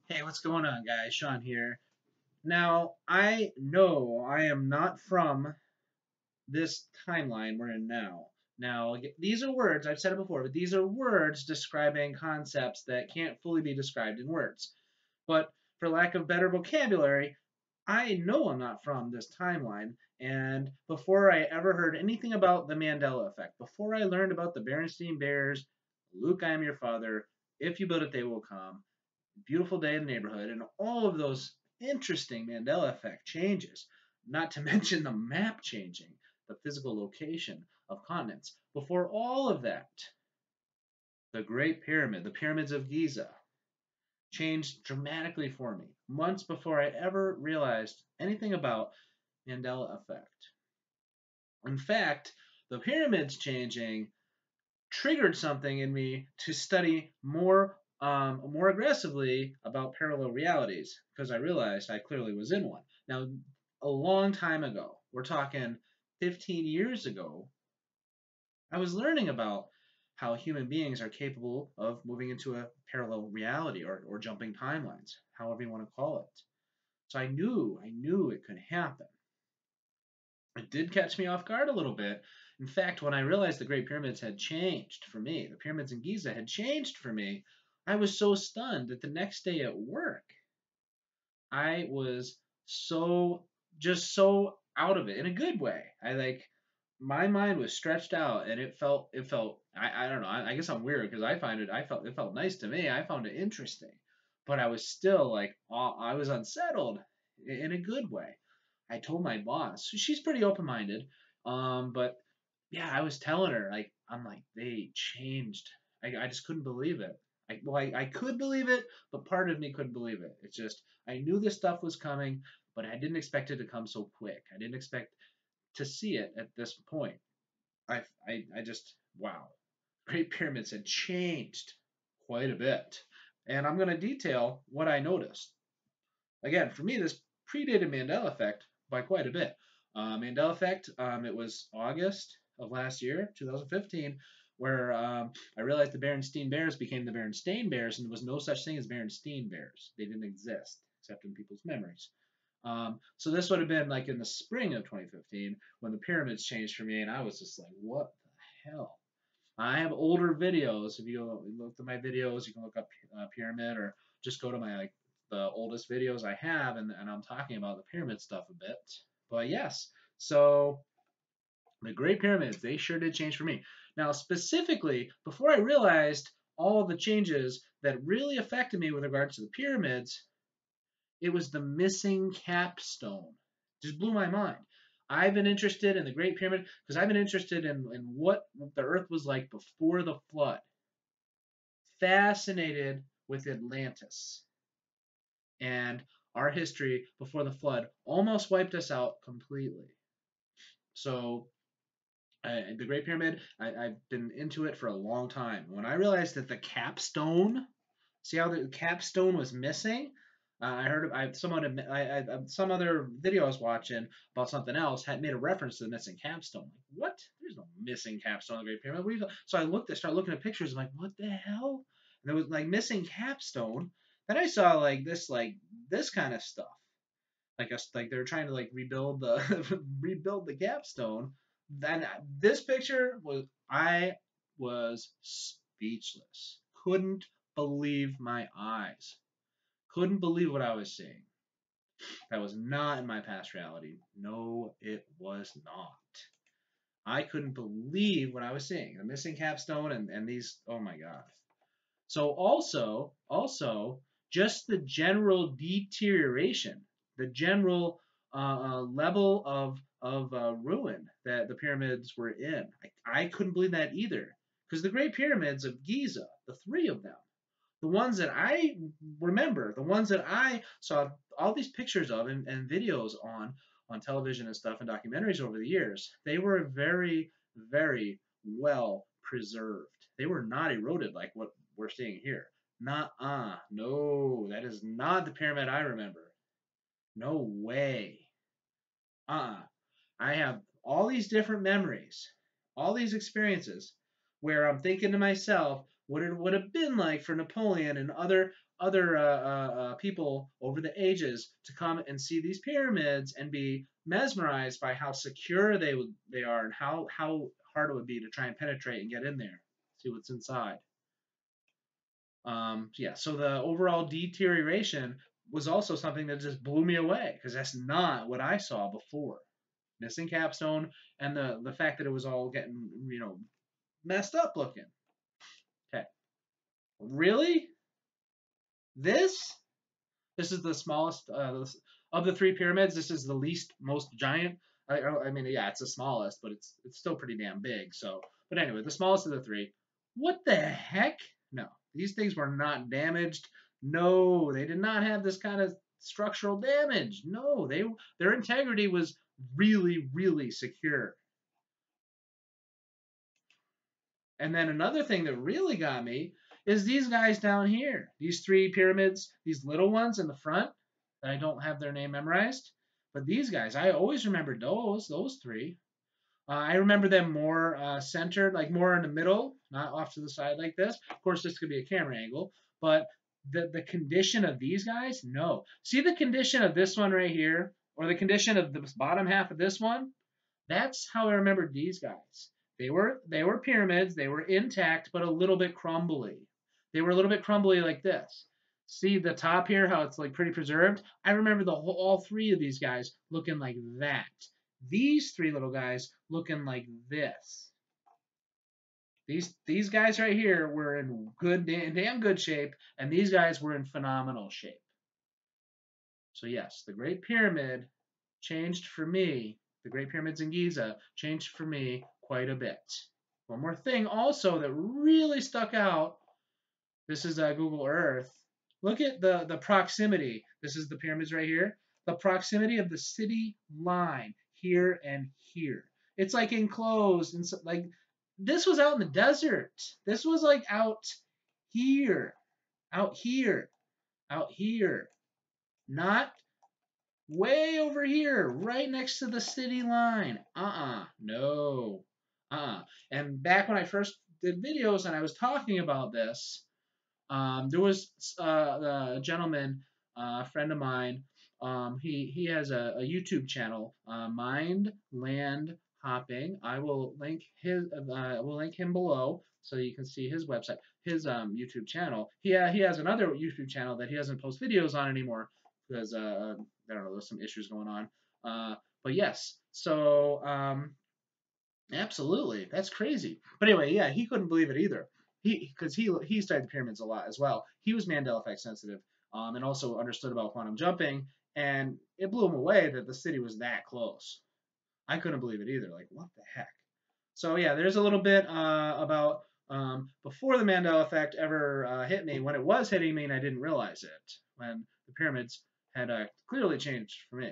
Hey, what's going on, guys? Sean here. Now, I know I am not from this timeline we're in now. Now, these are words, I've said it before, but these are words describing concepts that can't fully be described in words. But for lack of better vocabulary, I know I'm not from this timeline. And before I ever heard anything about the Mandela Effect, before I learned about the Berenstain Bears, Luke, I am your father, if you build it, they will come, beautiful day in the neighborhood, and all of those interesting Mandela effect changes, not to mention the map changing, the physical location of continents. Before all of that, the Great Pyramid, the pyramids of Giza, changed dramatically for me months before I ever realized anything about Mandela effect. In fact, the pyramids changing triggered something in me to study more aggressively about parallel realities because I realized I clearly was in one. Now, a long time ago, we're talking 15 years ago, I was learning about how human beings are capable of moving into a parallel reality or jumping timelines, however you want to call it. So I knew it could happen. It did catch me off guard a little bit. In fact, when I realized the Great Pyramids had changed for me, the pyramids in Giza had changed for me, I was so stunned that the next day at work, I was so just so out of it in a good way. My mind was stretched out and it felt I don't know, I guess I'm weird because I felt nice to me. I found it interesting. But I was still like I was unsettled in a good way. I told my boss. She's pretty open-minded. But yeah, I was telling her I'm like they changed. I just couldn't believe it. I could believe it, but part of me couldn't believe it. It's just I knew this stuff was coming, but I didn't expect it to come so quick. I didn't expect to see it at this point. I just wow. Great Pyramids had changed quite a bit, and I'm going to detail what I noticed. Again, for me, this predated Mandela Effect by quite a bit. Mandela Effect, it was August of last year, 2015, where I realized the Berenstain Bears became the Berenstain Bears, and there was no such thing as Berenstain Bears. They didn't exist except in people's memories. So this would have been like in the spring of 2015 when the pyramids changed for me, and I was just like, what the hell? I have older videos. If you look at my videos, you can look up pyramid or just go to my the oldest videos I have, and I'm talking about the pyramid stuff a bit. But yes, so the Great Pyramids, they sure did change for me. Now, specifically, before I realized all of the changes that really affected me with regards to the pyramids, it was the missing capstone. Just blew my mind. I've been interested in the Great Pyramid because I've been interested in what the Earth was like before the flood. Fascinated with Atlantis and our history before the flood almost wiped us out completely. So the Great Pyramid, I've been into it for a long time. When I realized that the capstone, see how the capstone was missing? I heard some other video I was watching about something else had made a reference to the missing capstone. Like, what? There's no missing capstone in the Great Pyramid. So started looking at pictures. I'm like, what the hell? And there was like missing capstone. Then I saw this kind of stuff like they're trying to like rebuild the rebuild the capstone. Then this picture I was speechless. Couldn't believe my eyes. Couldn't believe what I was seeing. That was not in my past reality. No, it was not. I couldn't believe what I was seeing. The missing capstone and these. Oh my god. So also just the general deterioration, the general level of ruin that the pyramids were in. I couldn't believe that either, because the Great Pyramids of Giza, the three of them, the ones that I remember, the ones that I saw all these pictures of and videos on television and stuff and documentaries over the years, they were very, very well preserved. They were not eroded like what we're seeing here. Not no, that is not the pyramid I remember. No way. Uh I have all these different memories, all these experiences where I'm thinking to myself, what it would have been like for Napoleon and other people over the ages to come and see these pyramids and be mesmerized by how secure they are and how hard it would be to try and penetrate and get in there, see what's inside. Yeah, so the overall deterioration was also something that just blew me away because that's not what I saw before. Missing capstone and the fact that it was all getting messed up looking. Okay, really? This? This is the smallest of the three pyramids. This is the least most giant. I mean, yeah, it's the smallest, but it's still pretty damn big. So, but anyway, the smallest of the three. What the heck? No, these things were not damaged. No, they did not have this kind of structural damage. No, their integrity was really, really secure. And then another thing that really got me is these guys down here. These three pyramids, these little ones in the front that I don't have their name memorized. But these guys, I always remembered those three. I remember them more centered, like more in the middle, not off to the side like this. Of course, this could be a camera angle, but the condition of these guys, no. See the condition of this one right here, or the condition of the bottom half of this one? That's how I remembered these guys. They were pyramids. They were intact, but a little bit crumbly. They were a little bit crumbly like this. See the top here, how it's like pretty preserved. I remember all three of these guys looking like that. These three little guys looking like this. These guys right here were in damn good shape, and these guys were in phenomenal shape. So yes, the Great Pyramid changed for me. The Great Pyramids in Giza changed for me quite a bit. One more thing also that really stuck out. This is Google Earth. Look at the proximity. This is the pyramids right here. The proximity of the city line here and here. It's like enclosed and so, like this was out in the desert. This was like here, out here, out here. Not way over here, right next to the city line. No. And back when I first did videos and I was talking about this, there was a gentleman, a friend of mine. He has a YouTube channel, Mind Land Hopping. I will link him below so you can see his website, his YouTube channel. He has another YouTube channel that he doesn't post videos on anymore because I don't know, there's some issues going on. But yes, so absolutely, that's crazy. But anyway, yeah, he couldn't believe it either. He studied the pyramids a lot as well. He was Mandela Effect sensitive, and also understood about quantum jumping, and it blew him away that the city was that close. I couldn't believe it either. Like, what the heck? So yeah, there's a little bit about before the Mandela Effect ever hit me, when it was hitting me and I didn't realize it, when the pyramids had clearly changed for me.